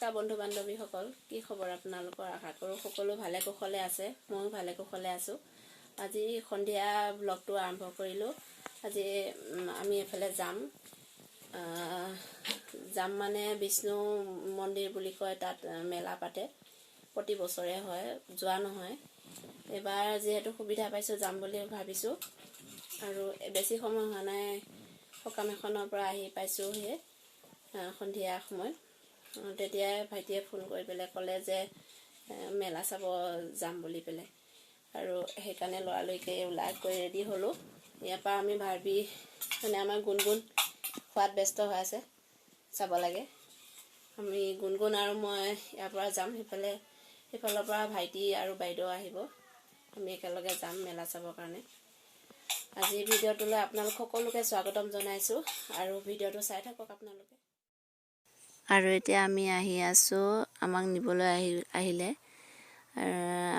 বন্ধু বান্ধৱীসকল কি খবৰ আপোনালোকৰ আশা কৰোঁ সকলো ভালে কুশলে আছে ময়ো ভালে কুশলে আছোঁ আজি সন্ধিয়া ব্লগটো আৰম্ভ কৰিলোঁ আজি আমি এফালে যাম মানে বিষ্ণু মন্দিৰ বুলি কয় তাত মেলা পাতে প্ৰতি বছৰে হয় যোৱা নহয় এবাৰ যেহেতু সুবিধা পাইছোঁ যাম বুলি ভাবিছোঁ আৰু বেছি সময় হোৱা নাই সকাম এখনৰ পৰা আহি পাইছোঁ হে সন্ধিয়া সময় তেতিয়াই ভাইটিয়ে ফোন কৰি পেলাই ক'লে যে মেলা চাব যাম বুলি পেলাই আৰু সেইকাৰণে লৰালৈকে ওলাই গৈ ৰেডি হ'লোঁ ইয়াৰ পৰা আমি ভাবি মানে আমাৰ গুণগুণ খোৱাত ব্যস্ত হৈ আছে চাব লাগে আমি গুণগুণ আৰু মই ইয়াৰ পৰা যাম সেইফালৰ পৰা ভাইটি আৰু বাইদেউ আহিব আমি একেলগে যাম মেলা চাবৰ কাৰণে আজি ভিডিঅ'টোলৈ আপোনালোক সকলোকে স্বাগতম জনাইছোঁ আৰু ভিডিঅ'টো চাই থাকক আপোনালোকে আৰু এতিয়া আমি আহি আছোঁ আমাক নিবলৈ আহিলে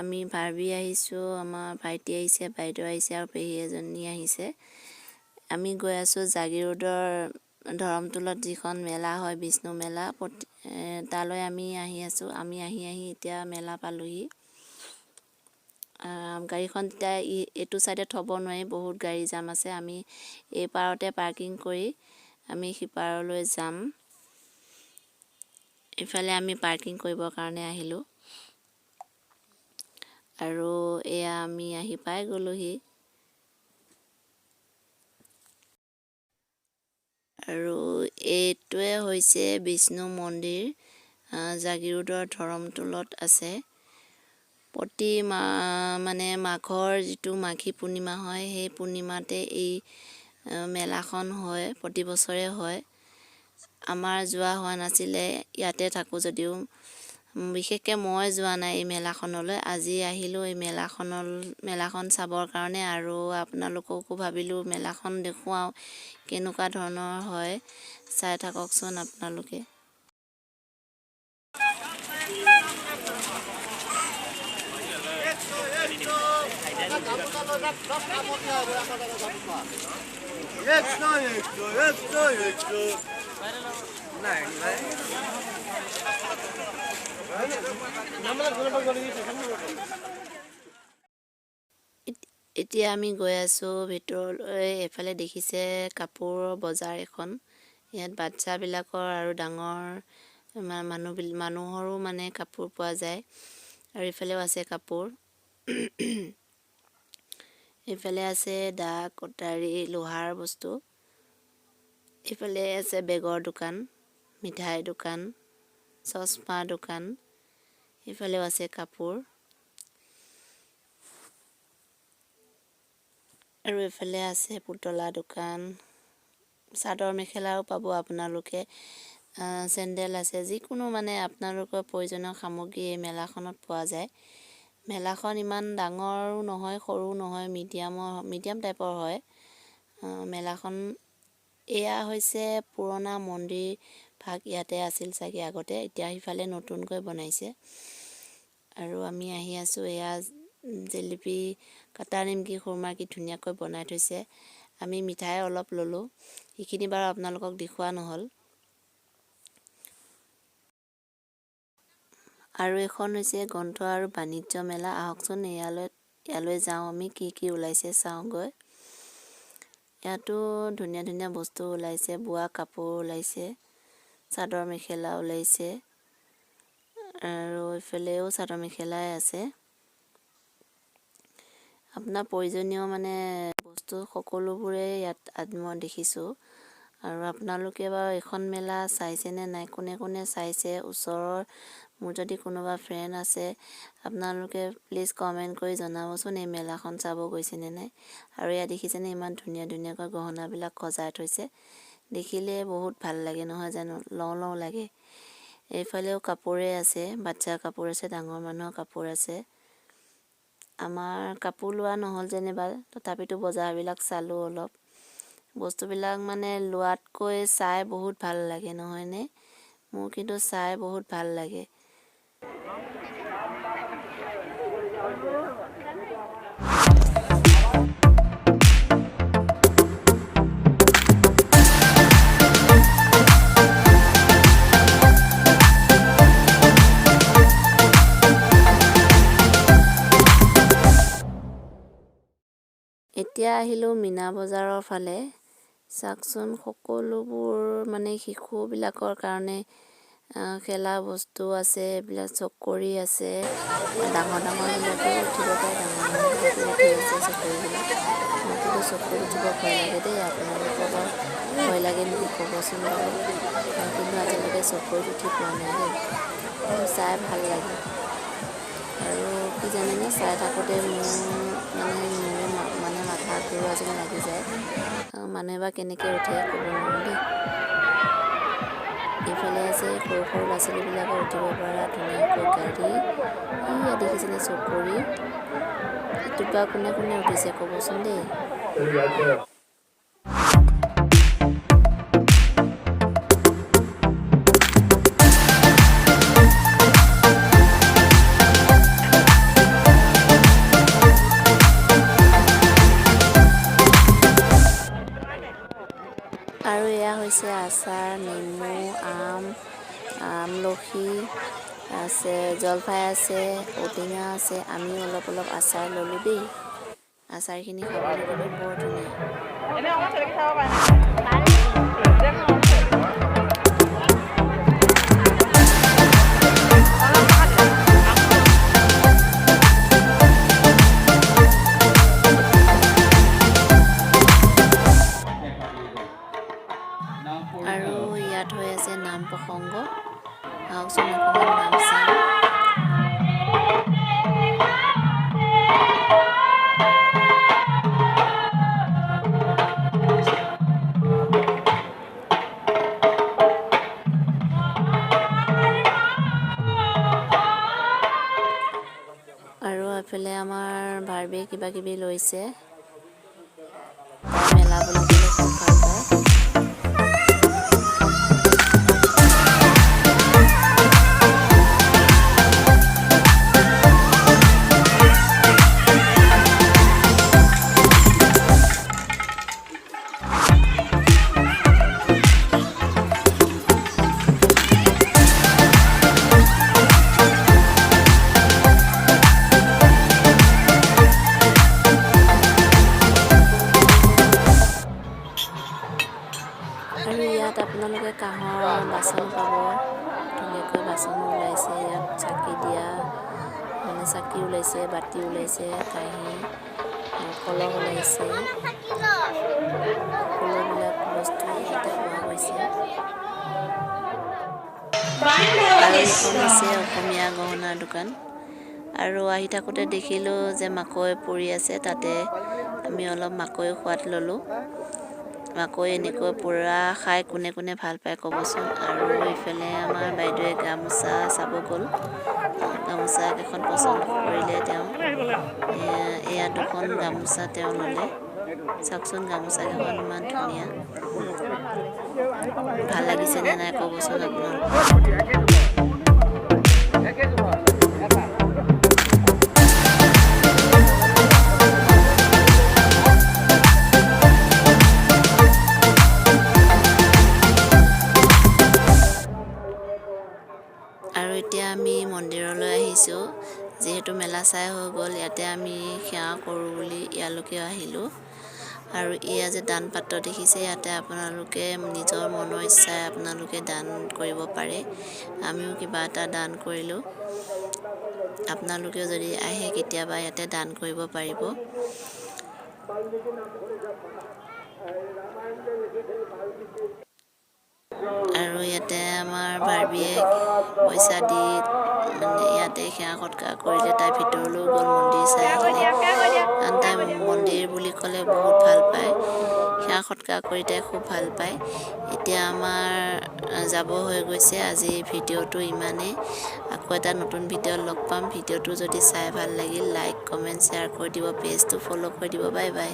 আমি ভাবি আহিছোঁ আমাৰ ভাইটি আহিছে বাইদেউ আহিছে আৰু পেহী এজনী আহিছে আমি গৈ আছোঁ জাগিৰোডৰ ধৰমতোলত যিখন মেলা হয় বিষ্ণু মেলা তালৈ আমি আহি আছোঁ আমি আহি এতিয়া মেলা পালোহি গাড়ীখন এতিয়া এইটো চাইডে থ'ব নোৱাৰি বহুত গাড়ী জাম আছে আমি এই পাৰতে পাৰ্কিং কৰি আমি সিপাৰলৈ যাম ইফালে আমি পাৰ্কিং কৰিবৰ কাৰণে আহিলোঁ আৰু এয়া আমি আহি পাই গ'লোহি আৰু এইটোৱে হৈছে বিষ্ণু মন্দিৰ জাগিৰোডৰ ধৰমতোলত আছে প্ৰতি মানে মাঘৰ যিটো মাঘী পূৰ্ণিমা হয় সেই পূৰ্ণিমাতে এই মেলাখন হয় প্ৰতি বছৰে হয় আমাৰ যোৱা হোৱা নাছিলে ইয়াতে থাকোঁ যদিও বিশেষকৈ মই যোৱা নাই এই মেলাখনলৈ আজি আহিলোঁ এই মেলাখন চাবৰ কাৰণে আৰু আপোনালোককো ভাবিলোঁ মেলাখন দেখুৱাওঁ কেনেকুৱা ধৰণৰ হয় চাই থাককচোন আপোনালোকে এতিয়া আমি গৈ আছোঁ ভিতৰলৈ এফালে দেখিছে কাপোৰৰ বজাৰ এখন ইয়াত বাচ্চাবিলাকৰ আৰু ডাঙৰ মানুহৰো মানে কাপোৰ পোৱা যায় আৰু ইফালেও আছে কাপোৰ ইফালে আছে দা কটাৰী লোহাৰ বস্তু ইফালে আছে বেগৰ দোকান মিঠাই দোকান চশমা দোকান ইফালেও আছে কাপোৰ আৰু ইফালে আছে পুতলা দোকান চাদৰ মেখেলাও পাব আপোনালোকে চেণ্ডেল আছে যিকোনো মানে আপোনালোকৰ প্ৰয়োজনীয় সামগ্ৰী এই মেলাখনত পোৱা যায় মেলাখন ইমান ডাঙৰো নহয় সৰু নহয় মিডিয়াম টাইপৰ হয় মেলাখন এয়া হৈছে পুৰণা মন্দিৰ ভাগ ইয়াতে আছিল চাগে আগতে এতিয়া সিফালে নতুনকৈ বনাইছে আৰু আমি আহি আছোঁ এয়া জেলেপি কাটা নিমকি খুৰমা কি ধুনীয়াকৈ বনাই থৈছে আমি মিঠাই অলপ ল'লোঁ সেইখিনি বাৰু আপোনালোকক দেখুওৱা নহ'ল আৰু এখন হৈছে গ্ৰন্থ আৰু বাণিজ্য মেলা আহকচোন ইয়ালৈ যাওঁ আমি কি ওলাইছে চাওঁগৈ ইয়াতো ধুনীয়া ধুনীয়া বস্তু ওলাইছে বোৱা কাপোৰ ওলাইছে চাদৰ মেখেলা ওলাইছে আৰু ইফালেও চাদৰ মেখেলাই আছে আপোনাৰ প্ৰয়োজনীয় মানে বস্তু সকলোবোৰে ইয়াত মই দেখিছোঁ আৰু আপোনালোকে বাৰু এখন মেলা চাইছেনে নাই কোনে চাইছে ওচৰৰ মোৰ যদি কোনোবা ফ্ৰেণ্ড আছে আপোনালোকে প্লিজ কমেণ্ট কৰি জনাবচোন এই মেলাখন চাব গৈছেনে নাই আৰু ইয়াত দেখিছেনে ইমান ধুনীয়াকৈ গহনাবিলাক সজাই থৈছে দেখিলে বহুত ভাল লাগে নহয় জানো লওঁ লাগে এইফালেও কাপোৰে আছে বাচ্চাৰ কাপোৰ আছে ডাঙৰ মানুহৰ কাপোৰ আছে আমাৰ কাপোৰ লোৱা নহ'ল যেনিবা তথাপিতো বজাৰবিলাক চালোঁ অলপ বস্তুবিলাক মানে লোৱাতকৈ চাই বহুত ভাল লাগে নহয়নে মোৰ কিন্তু চাই বহুত ভাল লাগে এতিয়া আহিলোঁ মীনা বজাৰৰ ফালে। চাওকচোন সকলোবোৰ মানে শিশুবিলাকৰ কাৰণে খেলা বস্তু আছে, এইবিলাক চকৰি আছে, ডাঙৰ বিলাকেও উঠিব পাৰে, ডাঙৰ বিলাকেও উঠি আছে চকৰিবিলাক। মোৰ কিন্তু চকৰিত উঠিব ভয় লাগে দেই, আপোনালোকৰ বাৰু ভয় লাগে নেকি ক'বচোন বাৰু। মই কিন্তু আজিলৈকে চকৰিত উঠি পোৱা নাই দেই, কিন্তু চাই ভাল লাগে। আৰু কি জানেনে, চাই থাকোঁতে মোৰ মানে মাথা ঘূৰোৱা যেন লাগি যায়। মানুহে বা কেনেকৈ উঠে ক'ব নোৱাৰোঁ দেই। এইফালে আছে সৰু সৰু ল'ৰা ছোৱালীবিলাকে উঠিব পৰা ধুনীয়াকৈ গাড়ী, ইয়া দেখিছেনে চকৰি। এইটোত বা কোনে কোনে উঠিছে ক'বচোন দেই। আৰু এয়া হৈছে আচাৰ, নেমু, আমলখি আছে, জলফাই আছে, ঔটেঙা আছে। আমি অলপ আচাৰ ল'লোঁ দেই। আচাৰখিনি খাবলৈ কিন্তু বৰ ধুনীয়া। আৰু ইয়াত হৈ আছে নাম প্ৰসংগ। আহকচোন অকণমান নাম চাম। আৰু এফালে আমাৰ বাৰ্বিয়ে কিবা কিবি লৈছে। মেলা বুলি ক'লে খুব ভাল পায়। আৰু ইয়াত আপোনালোকে কাঁহৰ বাচন পাব, ধুনীয়াকৈ বাচন ওলাইছে। ইয়াত চাকি দিয়া মানে চাকি ওলাইছে, বাতি ওলাইছে, কাঁহী, কলহ ওলাইছে। সকলোবিলাক বস্তু ইয়াতে পোৱা গৈছে। আৰু এইখন হৈছে অসমীয়া গহনাৰ দোকান। আৰু আহি থাকোঁতে দেখিলোঁ যে মাকৈ পৰি আছে, তাতে আমি অলপ মাকৈ সোৱাদ ল'লোঁ। মাকৈ এনেকৈ পুৰা খাই কোনে কোনে ভাল পায় ক'বচোন। আৰু ইফালে আমাৰ বাইদেৱে গামোচা চাব গ'ল। গামোচা কেইখন পচন্দ কৰিলে তেওঁ। এয়া দুখন গামোচা তেওঁ ল'লে। চাওকচোন গামোচা কেইখন ইমান ধুনীয়া। ভাল লাগিছেনে নাই ক'বচোন আপোনালোকে। আৰু এতিয়া আমি মন্দিৰলৈ আহিছোঁ। যিহেতু মেলা চাই হৈ গ'ল, ইয়াতে আমি সেৱা কৰোঁ বুলি ইয়ালৈকে আহিলোঁ। আৰু এয়া যে দান পাত্ৰ দেখিছে, ইয়াতে আপোনালোকে নিজৰ মনৰ ইচ্ছাৰে আপোনালোকে দান কৰিব পাৰে। আমিও কিবা এটা দান কৰিলোঁ। আপোনালোকেও যদি আহে কেতিয়াবা ইয়াতে দান কৰিব পাৰিব। আৰু ইয়াতে আমাৰ বাৰ্বিয়ে পইচা দি মানে ইয়াতে সেৱা সৎকাৰ কৰিলে। তাই ভিতৰলৈ গ'ল, মন্দিৰ চাই আহিলে। কাৰণ তাই মন্দিৰ বুলি ক'লে বহুত ভাল পায়, সেৱা সৎকাৰ কৰি তাই খুব ভাল পায়। এতিয়া আমাৰ যাব হৈ গৈছে। আজি ভিডিঅ'টো ইমানেই। আকৌ এটা নতুন ভিডিঅ'ত লগ পাম। ভিডিঅ'টো যদি চাই ভাল লাগিল, লাইক কমেণ্ট শ্বেয়াৰ কৰি দিব, পেজটো ফ'ল' কৰি দিব। Bye bye.